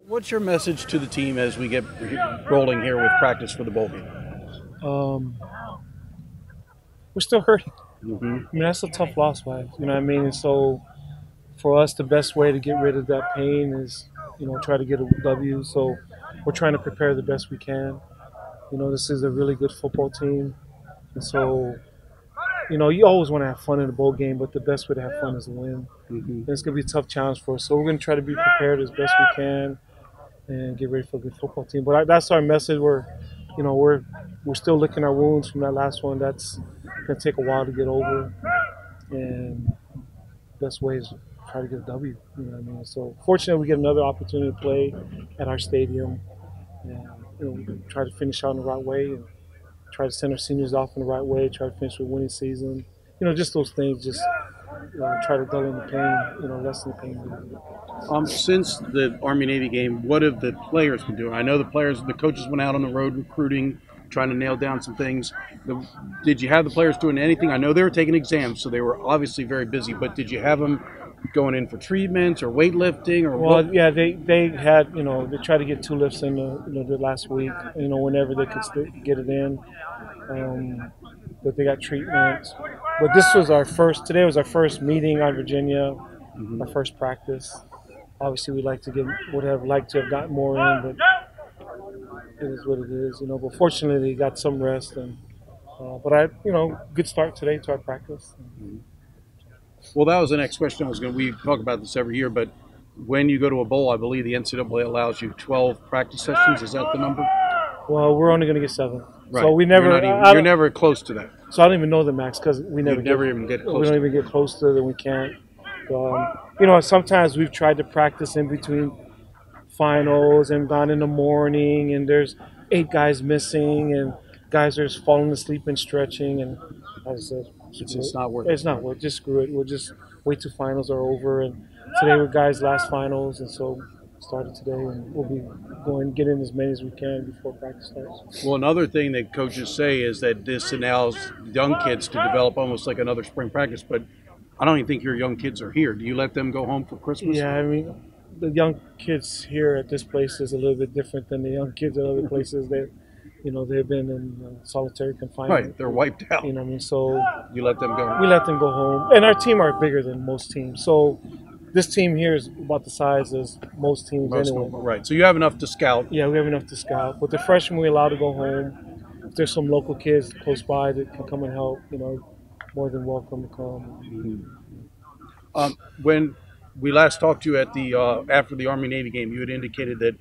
What's your message to the team as we get rolling here with practice for the bowl game? Um, we're still hurting. Mm-hmm. I mean, that's a tough loss, man. You know what I mean? And so for us, the best way to get rid of that pain is, try to get a W. So we're trying to prepare the best we can. This is a really good football team. And so, you always want to have fun in a bowl game, but the best way to have fun is to win. Mm-hmm. And it's going to be a tough challenge for us. So we're going to try to be prepared as best we can and get ready for a good football team. But that's our message. We're still licking our wounds from that last one. That's going to take a while to get over, and best way is try to get a W. You know what I mean? So fortunately, we get another opportunity to play at our stadium, and try to finish out in the right way, and try to send our seniors off in the right way. Try to finish with a winning season. Just those things. Just try to dull in the pain. Lessen the pain a little bit. Since the Army Navy game, what have the players been doing? I know the coaches went out on the road recruiting, trying to nail down some things. Did you have the players doing anything? I know they were taking exams, so they were obviously very busy. But did you have them going in for treatments or weightlifting or Well, what? yeah, they had they tried to get two lifts in the last week. Whenever they could get it in, but they got treatment. But this was our first. Today was our first meeting on Virginia, our Mm-hmm. first practice. Obviously, would have liked to have gotten more in, but it is what it is. But fortunately, they got some rest, and good start today to our practice. Well, that was the next question I was going to. We talk about this every year, but when you go to a bowl, I believe the NCAA allows you 12 practice sessions. Is that the number? Well, we're only going to get 7, Right. so we never. You're never close to that. So I don't even know the max because You never even get we close don't to even it. get close to it, and we can't. Sometimes we've tried to practice in between finals and gone in the morning, and there's 8 guys missing, and guys are just falling asleep and stretching, and I said, It's screw just it. not worth It's it. not worth. Just screw it. We'll just wait till finals are over, and today were guys' last finals, and so started today, and we'll be going get in as many as we can before practice starts. Well, another thing that coaches say is that this allows young kids to develop almost like another spring practice. But I don't even think your young kids are here. Do you let them go home for Christmas? Yeah, I mean, the young kids here at this place is a little bit different than the young kids at other places. They've been in solitary confinement. Right, they're wiped out. I mean, so You let them go. we let them go home. And our team are bigger than most teams. So this team here is about the size as most teams anyway. Right. So you have enough to scout. Yeah, we have enough to scout. But the freshmen, we allow to go home. If there's some local kids close by that can come and help, more than welcome to come. When we last talked to you at the after the Army Navy game, you had indicated that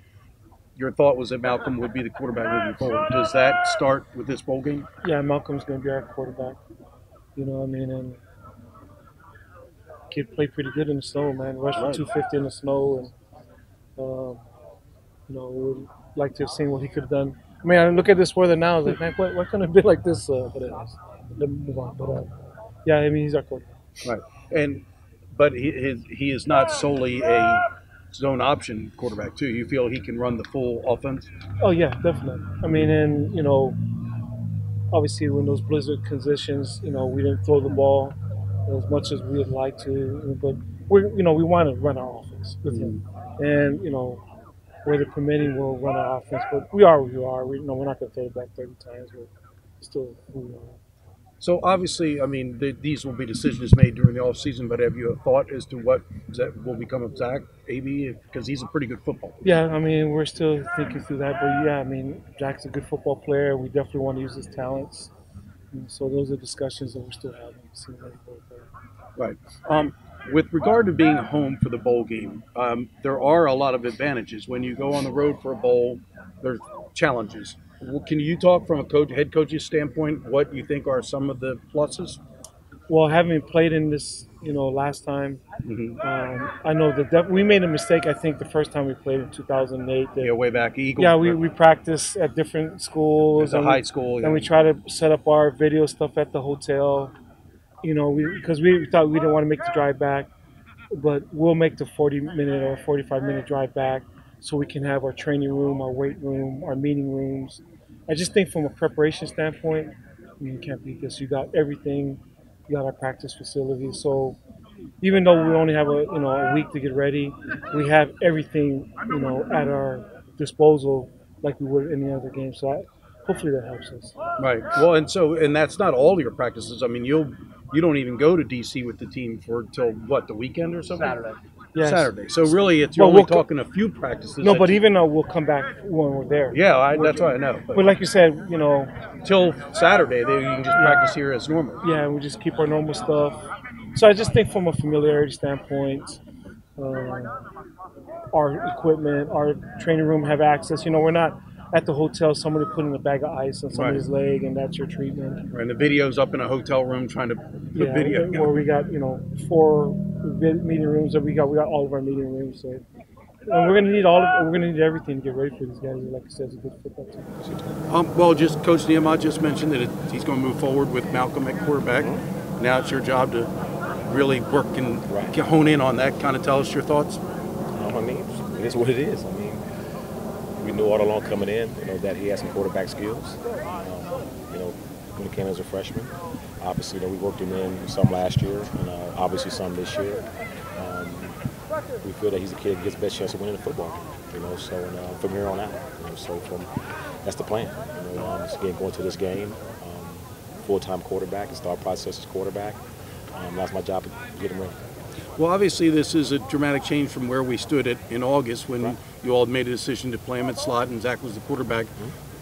your thought was that Malcolm would be the quarterback moving forward. Does that start with this bowl game? Yeah, Malcolm's going to be our quarterback. And kid played pretty good in the snow, man. Rushed for Right. 250 in the snow, and would like to have seen what he could have done. I mean, I look at this weather now. I was like, man, why couldn't it have been like this? But anyways, let me move on. But yeah, I mean, he's our quarterback. Right. And but he is not solely a zone option quarterback too. You feel he can run the full offense? Oh yeah, definitely. I mean, and obviously when those blizzard conditions, we didn't throw the ball as much as we would like to, but we want to run our offense with him, and weather permitting, we'll run our offense. But we are who we are. We're not going to throw it back 30 times. We're still who we are. So obviously, I mean, these will be decisions made during the off season. But have you a thought as to what that will become of Zach, AB, because he's a pretty good football player? Yeah, I mean, we're still thinking through that, but yeah, I mean, Jack's a good football player. We definitely want to use his talents. And so those are discussions that we're still having. See where we go there. Right. With regard to being home for the bowl game, there are a lot of advantages. When you go on the road for a bowl, there's challenges. Well, can you talk from a head coach's standpoint what you think are some of the pluses? Well, having played in this, last time, Mm-hmm. I know that we made a mistake. I think the first time we played in 2008. Yeah, way back, Eagle. Yeah, we practice at different schools. At the high school. Yeah. And we try to set up our video stuff at the hotel. Because we thought we didn't want to make the drive back, but we'll make the 40-minute or 45-minute drive back so we can have our training room, our weight room, our meeting rooms. I just think from a preparation standpoint, I mean, you can't beat this. You got everything. You got our practice facilities. So, even though we only have a week to get ready, we have everything at our disposal like we would any other game. So hopefully that helps us. Right. Well, and that's not all your practices. I mean, you don't even go to DC with the team for till what, the weekend or something? Saturday. Yes. Saturday. So really, you're Well, only we'll talking a few practices. No, but even we'll come back when we're there. Yeah, that's what I know. But like you said, Till Saturday, you can just practice here as normal. yeah, we just keep our normal stuff. So I just think from a familiarity standpoint, our equipment, our training room have access. We're not at the hotel, somebody putting a bag of ice on somebody's leg, and that's your treatment. Right, and the video's up in a hotel room trying to put video. Where we got 4 meeting rooms, that we got all of our meeting rooms. So, and we're gonna need everything to get ready for these guys. Like I said, it's a good football team. Well, just Coach Nua just mentioned that he's going to move forward with Malcolm at quarterback. Now it's your job to really work and hone in on that. Kind of tell us your thoughts. I mean, it is what it is. I mean, we knew all along coming in, that he has some quarterback skills. When he came as a freshman, obviously, we worked him in some last year, and obviously some this year. We feel that he's a kid that gets the best chance of winning the football game. So from here on out, that's the plan. Again, going to this game, full-time quarterback, and start process as quarterback. That's my job to get him ready. Well, obviously, this is a dramatic change from where we stood in August when you all made a decision to play him at slot and Zach was the quarterback.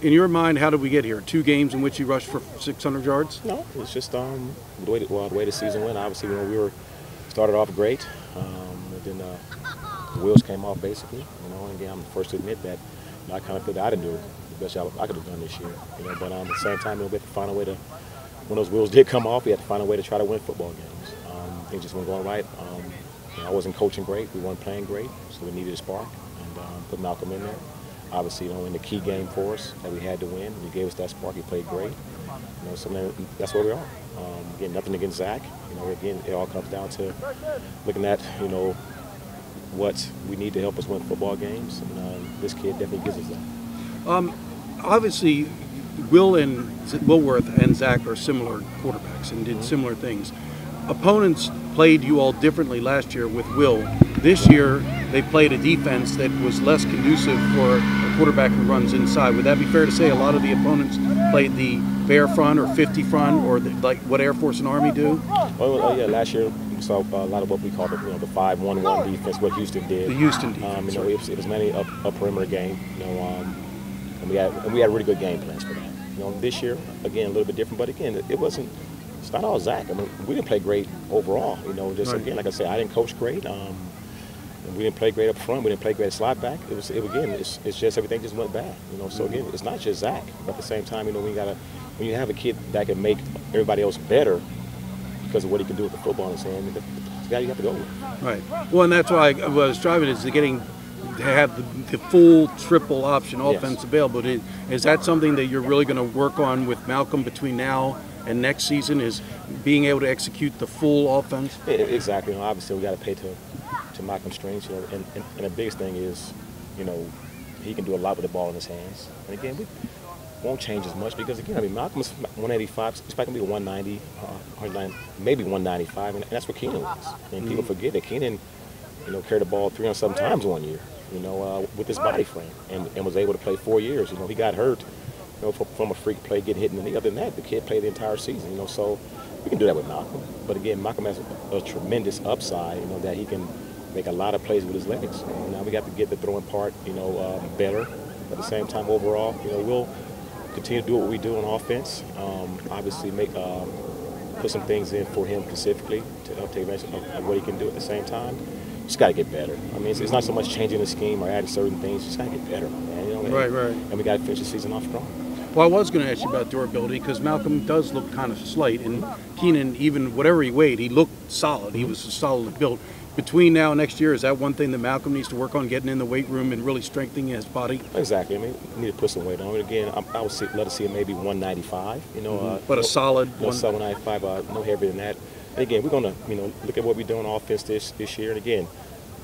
In your mind, how did we get here? 2 games in which he rushed for 600 yards? No, it's just the way the season went. Obviously, we started off great, and then the wheels came off basically. And again, I'm the first to admit that I kind of feel that I didn't do the best job I could have done this year. But at the same time, we had to find a way to. When those wheels did come off, we had to find a way to try to win football games. Things just weren't going right. I wasn't coaching great. We weren't playing great, so we needed a spark and put Malcolm in there. Obviously, in the key game for us that we had to win, he gave us that spark. He played great. So that's where we are. Again, nothing against Zach. Again, it all comes down to looking at what we need to help us win football games, and this kid definitely gives us that. Obviously, Wilworth and Zach are similar quarterbacks and did similar things. Opponents played you all differently last year with Will. This year, they played a defense that was less conducive for a quarterback who runs inside. Would that be fair to say a lot of the opponents played the bear front or 50 front or like what Air Force and Army do? Yeah, last year we saw a lot of what we call the 5-1-1 defense, what Houston did. The Houston defense. It was mainly a perimeter game, and we had really good game plans for that. This year, again, a little bit different, but again, it's not all Zach. I mean, we didn't play great overall. Again, like I said, I didn't coach great. And we didn't play great up front. We didn't play great at slot back. It's just everything just went bad. So again, it's not just Zach. But at the same time, when you have a kid that can make everybody else better because of what he can do with the football in his hand, the guy you have to go with. Right. Well, and that's why I was driving is to have the full triple option offense available. Is that something that you're really going to work on with Malcolm between now and next season, is being able to execute the full offense? Yeah, exactly. Obviously, we got to pay to Malcolm's strengths. And the biggest thing is, he can do a lot with the ball in his hands. And again, we won't change as much because again, Malcolm's 185. He's probably going to be 190, 190, maybe 195, and that's what Keenan was. And people forget that Keenan, carried the ball 300-something times one year, with his body frame, and was able to play 4 years. He got hurt. From a freak play, getting hit in the knee. Other than that, the kid played the entire season. So we can do that with Malcolm. But again, Malcolm has a tremendous upside. That he can make a lot of plays with his legs. Now we got to get the throwing part, better. At the same time, overall, we'll continue to do what we do on offense. Obviously, put some things in for him specifically to take advantage of what he can do at the same time. Just got to get better. I mean, it's not so much changing the scheme or adding certain things. Just got to get better, man. Right. And we got to finish the season off strong. Well, I was going to ask you about durability because Malcolm does look kind of slight, and Keenan, even whatever he weighed, he looked solid. He was solidly built. Between now and next year, is that one thing that Malcolm needs to work on, getting in the weight room and really strengthening his body? Exactly. I mean, we need to put some weight on it. Again, I would let us see it maybe 195. But a solid 195, no heavier than that. And again, we're going to look at what we're doing on offense this year. And again,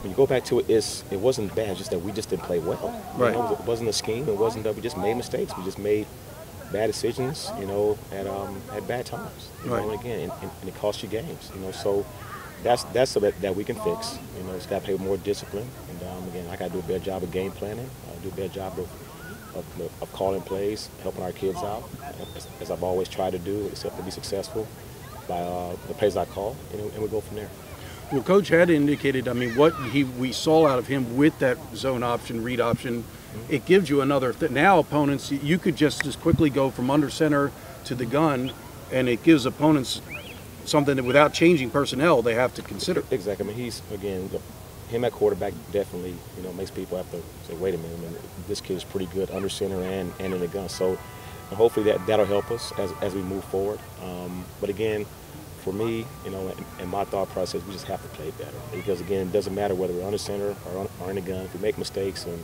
when you go back to it, it wasn't bad, just that we just didn't play well. Right. It wasn't a scheme. It wasn't that we just made mistakes. We just made bad decisions, at bad times. Right. And again, and it cost you games. So that's so that we can fix. You know, it's got to pay more discipline, and again, I got to do a better job of game planning, do a better job of calling plays, helping our kids out, as I've always tried to do, except to be successful by the plays I call, and we go from there. Well, Coach had indicated, I mean, what we saw out of him with that zone option, read option, it gives you another now opponents, you could just as quickly go from under center to the gun, and it gives opponents something that without changing personnel they have to consider. Exactly. I mean, he's, again, him at quarterback definitely, makes people have to say, wait a minute, I mean, this kid is pretty good under center and in the gun. So hopefully that'll help us as we move forward. But again, for me, in my thought process, we just have to play better. Because again, it doesn't matter whether we're under center or in the gun. If we make mistakes and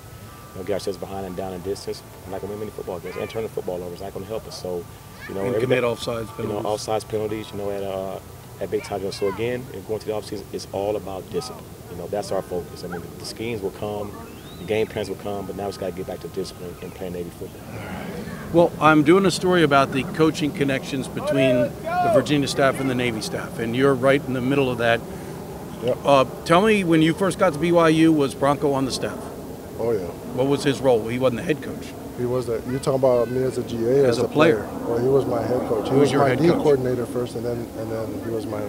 get ourselves behind and down in distance, we're not going to win many football games. And turning the football over is not going to help us. So, and commit offsides penalties. Offsides penalties, at big time. So again, going to the offseason, it's all about discipline. That's our focus. I mean, the schemes will come, the game plans will come, but now it's got to get back to discipline and playing Navy football. Well, I'm doing a story about the coaching connections between the Virginia staff and the Navy staff, and you're right in the middle of that. Yep. Tell me, when you first got to BYU, was Bronco on the staff? Oh, yeah. What was his role? He wasn't the head coach. He was the. You're talking about me as a GA, as a player. Well, he was my head coach. He was my D coordinator first, and then he was my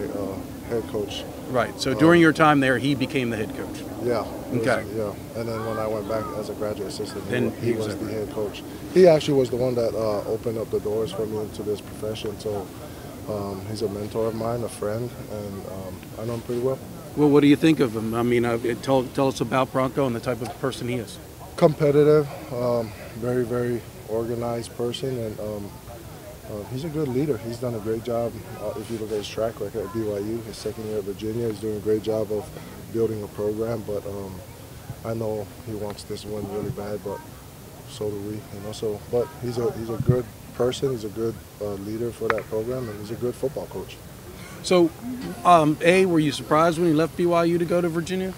head coach. Right. So during your time there, he became the head coach. Yeah. Okay. And then when I went back as a graduate assistant, then he was the head coach. He actually was the one that opened up the doors for me into this profession. So he's a mentor of mine, a friend, and I know him pretty well. Well, what do you think of him? I mean, tell us about Bronco and the type of person he is. Competitive, very, very organized person, and he's a good leader. He's done a great job. If you look at his track record at BYU, his second year at Virginia, he's doing a great job of building a program. But I know he wants this win really bad, but so do we. So, but he's a good person. He's a good leader for that program, and he's a good football coach. So, were you surprised when he left BYU to go to Virginia?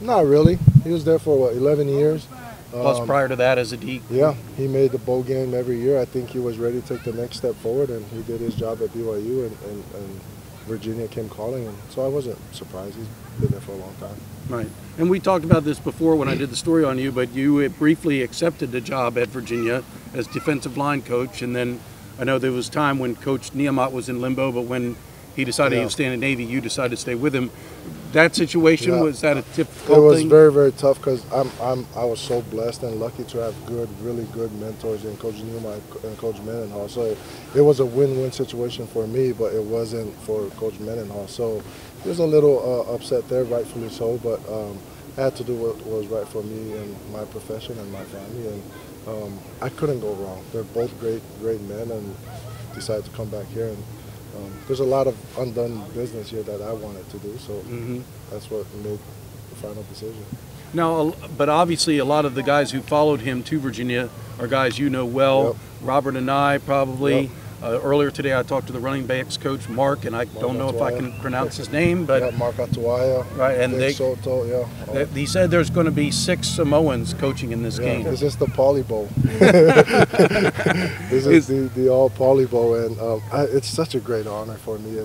Not really. He was there for, 11 years. Plus prior to that as a D? Yeah, he made the bowl game every year. I think he was ready to take the next step forward, and he did his job at BYU, and Virginia came calling him. So I wasn't surprised. He's been there for a long time. Right. And we talked about this before when I did the story on you, but you briefly accepted the job at Virginia as defensive line coach, and then I know there was time when Coach Nua was in limbo, but when he decided he was staying in Navy, you decided to stay with him. That situation, was that a difficult thing? It was very, very tough because I was so blessed and lucky to have really good mentors in Coach Nua and Coach Mendenhall. So it was a win-win situation for me, but it wasn't for Coach Mendenhall. So there was a little upset there, rightfully so, but I had to do what was right for me and my profession and my family, and I couldn't go wrong. They're both great men, and decided to come back here. And there's a lot of undone business here that I wanted to do, so that's what made the final decision. Now, but obviously a lot of the guys who followed him to Virginia are guys you know well. Yep. Robert and I probably. Yep. Earlier today I talked to the running backs coach, Mark, and I don't know if I can pronounce his name, but Mark Atuaya, right, and Soto, he said there's going to be 6 Samoans coaching in this game. This is the Poly Bowl. This is the all Poly Bowl, and it's such a great honor for me.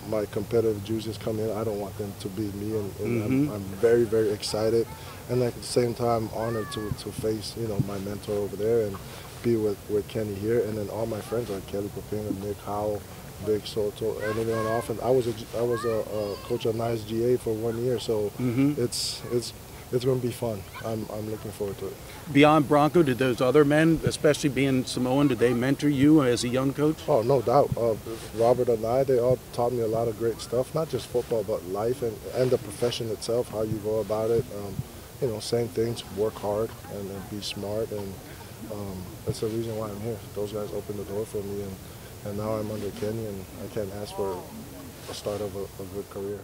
My competitive juices come in. I don't want them to beat me, and I'm very, very excited, and at the same time honored to face my mentor over there and be with Kenny here, and then all my friends like Kelly Papina, Nick Howell, Big Soto, and then off. And I was a coach at Nice GA for 1 year, so it's going to be fun. I'm looking forward to it. Beyond Bronco, did those other men, especially being Samoan, did they mentor you as a young coach? Oh, no doubt. Robert and I, they all taught me a lot of great stuff, not just football, but life and the profession itself, how you go about it. Same things, work hard and be smart, and that's the reason why I'm here. Those guys opened the door for me, and now I'm under Kenny, and I can't ask for a start of a good career.